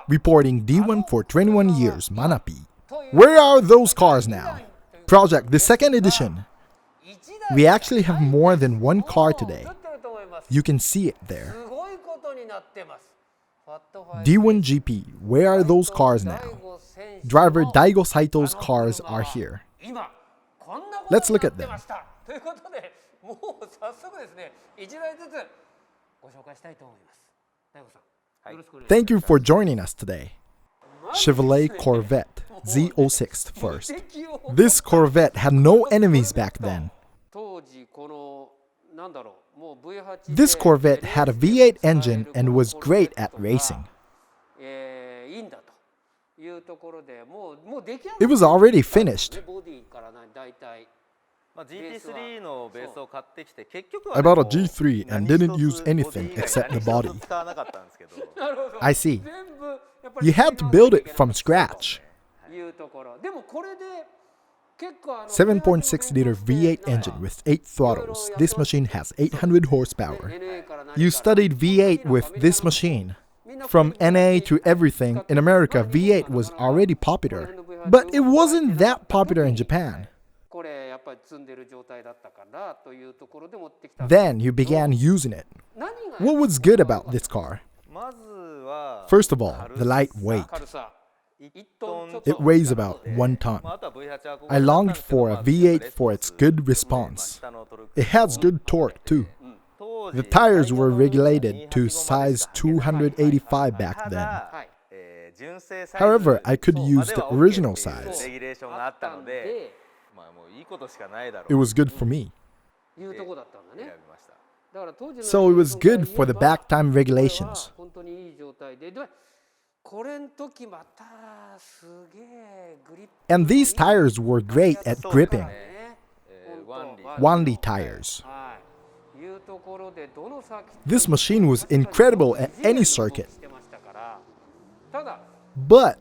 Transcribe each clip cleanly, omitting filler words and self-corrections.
Reporting D1 for 21 years, Manabu. Where are those cars now? Project, the second edition. We actually have more than one car today. You can see it there. D1 GP, where are those cars now? Driver Daigo Saito's cars are here. Let's look at them. Thank you for joining us today. Chevrolet Corvette Z06 first. This Corvette had no enemies back then. This Corvette had a V8 engine and was great at racing. It was already finished. I bought a G3 and didn't use anything except the body. I see. You had to build it from scratch. 7.6-liter V8 engine with 8 throttles. This machine has 800 horsepower. You studied V8 with this machine. From NA to everything, in America, V8 was already popular. But it wasn't that popular in Japan. Then you began using it. What was good about this car? First of all, the lightweight. It weighs about 1 ton. I longed for a V8 for its good response. It has good torque too. The tires were regulated to size 285 back then. However, I could use the original size. It was good for me. So it was good for the back time regulations. And these tires were great at gripping. Wanli tires. This machine was incredible at any circuit. But,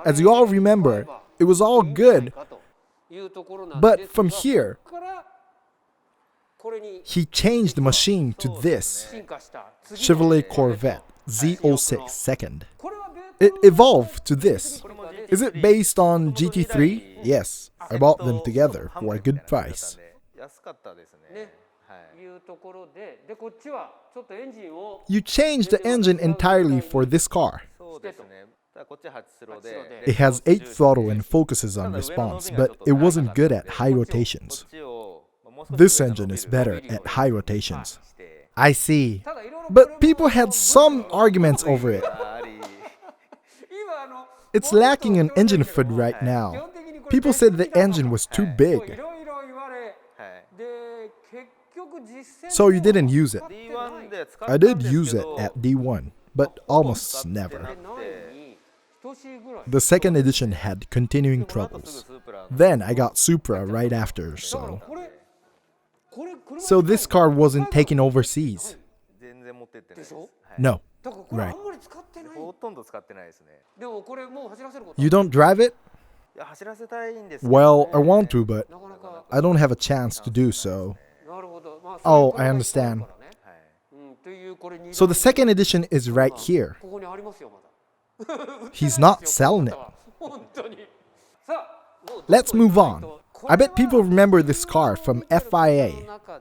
as you all remember, it was all good. But from here, he changed the machine to this Chevrolet Corvette Z06 second. It evolved to this. Is it based on GT3? Yes, I bought them together for a good price. You changed the engine entirely for this car. It has 8 throttle and focuses on response, but it wasn't good at high rotations. This engine is better at high rotations. I see. But people had some arguments over it. It's lacking an engine foot right now. People said the engine was too big. So you didn't use it. I did use it at D1, but almost never. The second edition had continuing troubles. Then I got Supra right after, so this car wasn't taken overseas. No, right. You don't drive it? Well, I want to, but I don't have a chance to do so. Oh, I understand. So the second edition is right here. He's not selling it. Let's move on. I bet people remember this car from FIA,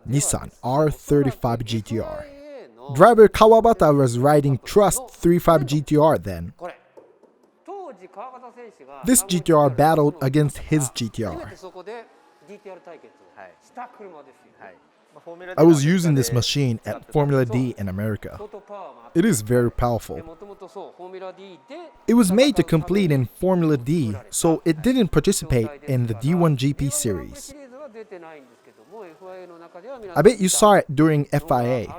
Nissan R35 GTR. Driver Kawabata was riding Trust 35 GTR then. This GTR battled against his GTR. I was using this machine at Formula D in America. It is very powerful. It was made to compete in Formula D, so it didn't participate in the D1 GP series. I bet you saw it during FIA.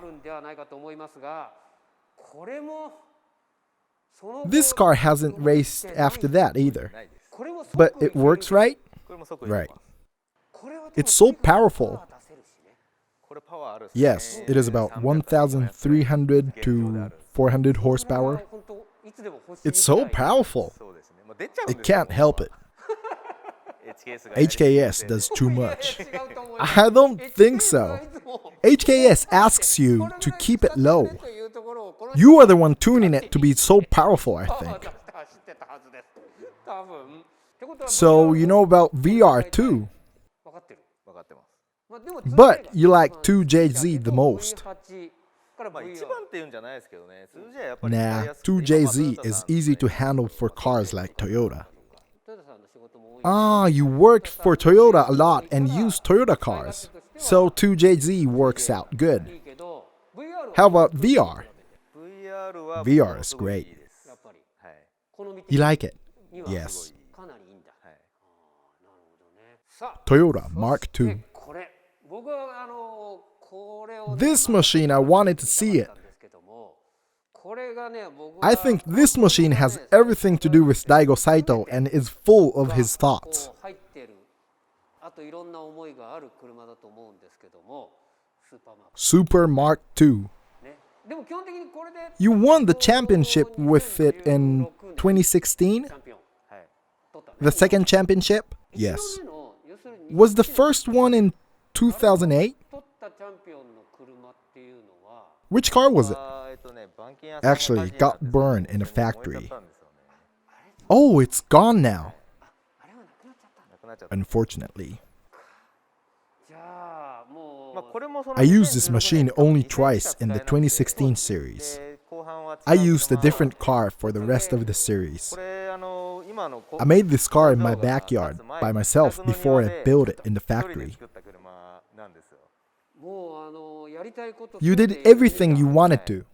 This car hasn't raced after that either. But it works, right? Right. It's so powerful. Yes, it is about 1,300 to 400 horsepower. It's so powerful. It can't help it. HKS does too much. I don't think so. HKS asks you to keep it low. You are the one tuning it to be so powerful, I think. So you know about VR too. But you like 2JZ the most. Nah, 2JZ is easy to handle for cars like Toyota. Ah, you worked for Toyota a lot and used Toyota cars. So 2JZ works out good. How about VR? VR is great. You like it? Yes. Toyota Mark II. This machine, I wanted to see it. I think this machine has everything to do with Daigo Saito and is full of his thoughts. Supra Mark II. You won the championship with it in 2016? The second championship? Yes. Was the first one in 2008? Which car was it? Actually, it got burned in a factory. Oh, it's gone now. Unfortunately. I used this machine only twice in the 2016 series. I used a different car for the rest of the series. I made this car in my backyard by myself before I built it in the factory. You did everything you wanted to.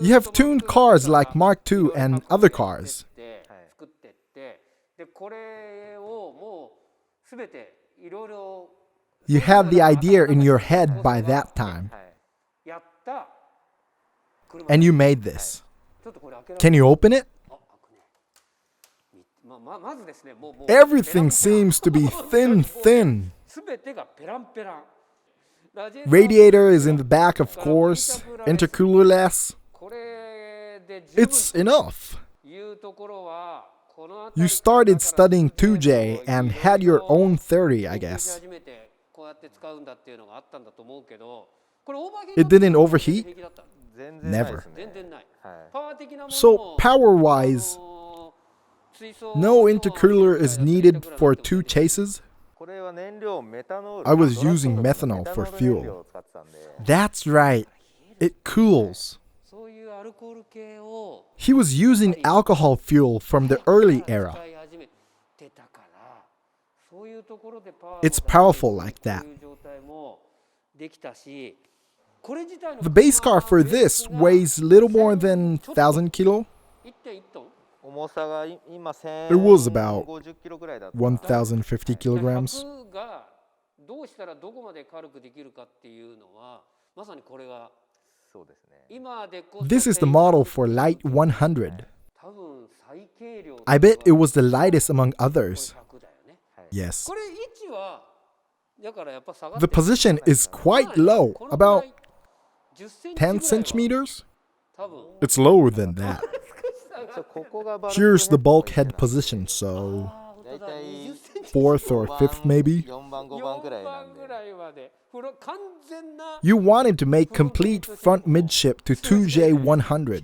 You have tuned cars like Mark II and other cars. You had the idea in your head by that time. And you made this. Can you open it? Everything seems to be thin. Radiator is in the back, of course. Intercoolerless. It's enough. You started studying 2J and had your own theory, I guess. It didn't overheat? Never. So power-wise, no intercooler is needed for 2 chases? I was using methanol for fuel. That's right. It cools. He was using alcohol fuel from the early era. It's powerful like that. The base car for this weighs little more than 1,000 kilo. It was about 1,050 kilograms. This is the model for Light 100. I bet it was the lightest among others. Yes. The position is quite low, about 10 centimeters? It's lower than that. Here's the bulkhead position, so 4th or 5th maybe? You wanted to make complete front midship to 2J100.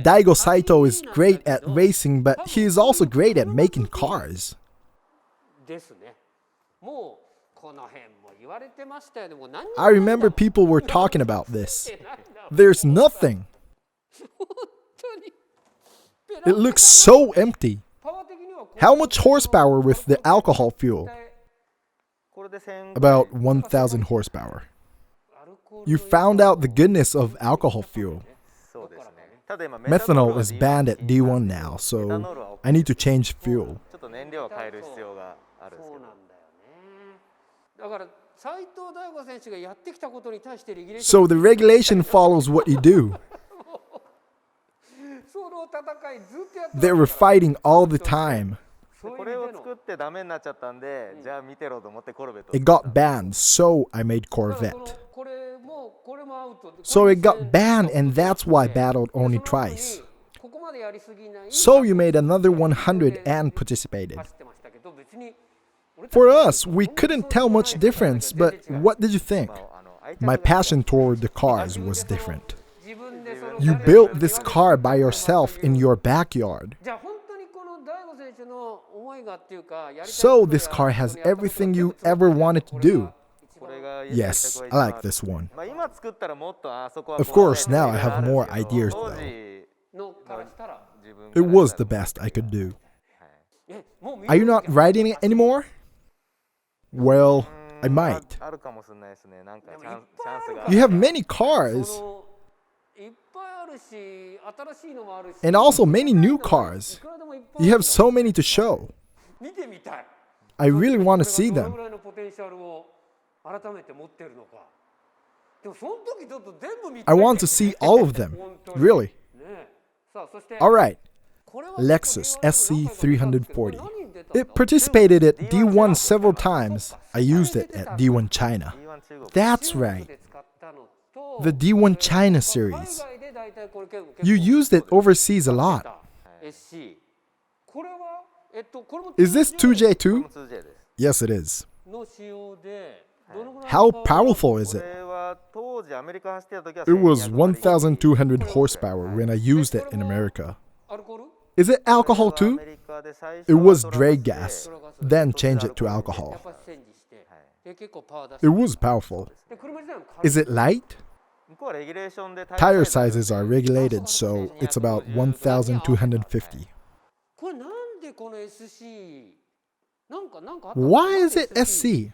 Daigo Saito is great at racing, but he is also great at making cars. I remember people were talking about this. There's nothing. It looks so empty. How much horsepower with the alcohol fuel? About 1,000 horsepower. You found out the goodness of alcohol fuel. Methanol is banned at D1 now, so I need to change fuel. So the regulation follows what you do. They were fighting all the time. It got banned, so I made Corvette. So it got banned, and that's why I battled only twice. So you made another 100 and participated. For us, we couldn't tell much difference, but what did you think? My passion toward the cars was different. You built this car by yourself in your backyard. So this car has everything you ever wanted to do. Yes, I like this one. Of course, now I have more ideas though. It was the best I could do. Are you not riding it anymore? Well, I might. You have many cars. And also many new cars. You have so many to show. I really want to see them. I want to see all of them. Really. Alright. Lexus SC340. It participated at D1 several times. I used it at D1 China. That's right. The D1 China series. You used it overseas a lot. Is this 2J2? Yes, it is. How powerful is it? It was 1,200 horsepower when I used it in America. Is it alcohol too? It was drag gas, then change it to alcohol. It was powerful. Is it light? Tire sizes are regulated, so it's about 1,250. Why is it SC?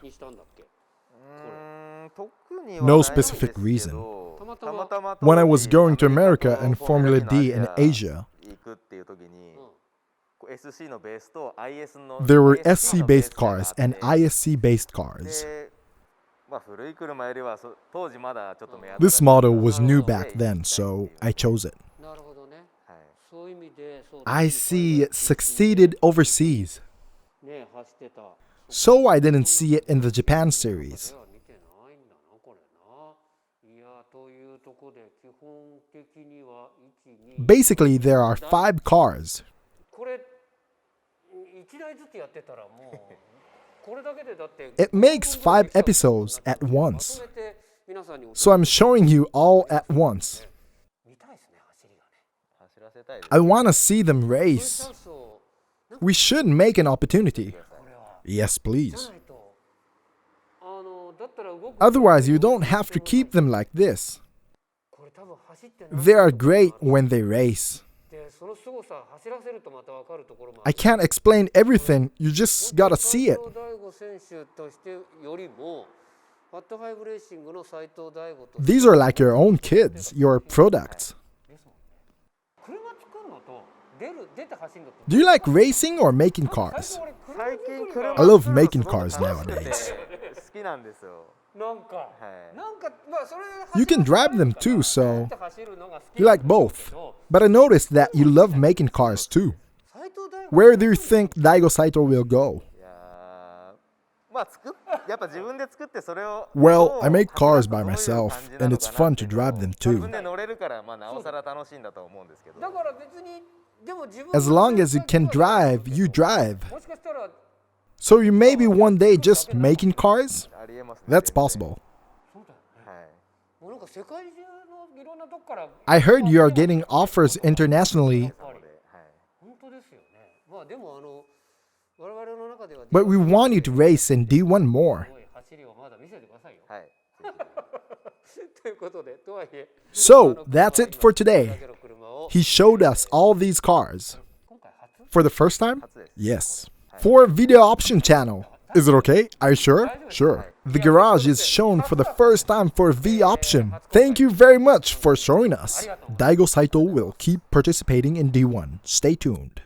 No specific reason. When I was going to America and Formula D in Asia, there were SC-based cars and ISC-based cars. This model was new back then, so I chose it. I see it succeeded overseas. So I didn't see it in the Japan series. Basically, there are 5 cars. It makes 5 episodes at once. So I'm showing you all at once. I want to see them race. We should make an opportunity. Yes, please. Otherwise, you don't have to keep them like this. They are great when they race. I can't explain everything, you just gotta see it. These are like your own kids, your products. Do you like racing or making cars? I love making cars nowadays. You can drive them too, so you like both. But I noticed that you love making cars too. Where do you think Daigo Saito will go? Well, I make cars by myself, and it's fun to drive them too. As long as you can drive, you drive. So you may be one day just making cars? That's possible. I heard you are getting offers internationally. But we want you to race in D1 more. So, that's it for today. He showed us all these cars. For the first time? Yes. For video option channel. Is it okay? Are you sure? Sure. The garage is shown for the first time for V option. Thank you very much for showing us. Daigo Saito will keep participating in D1. Stay tuned.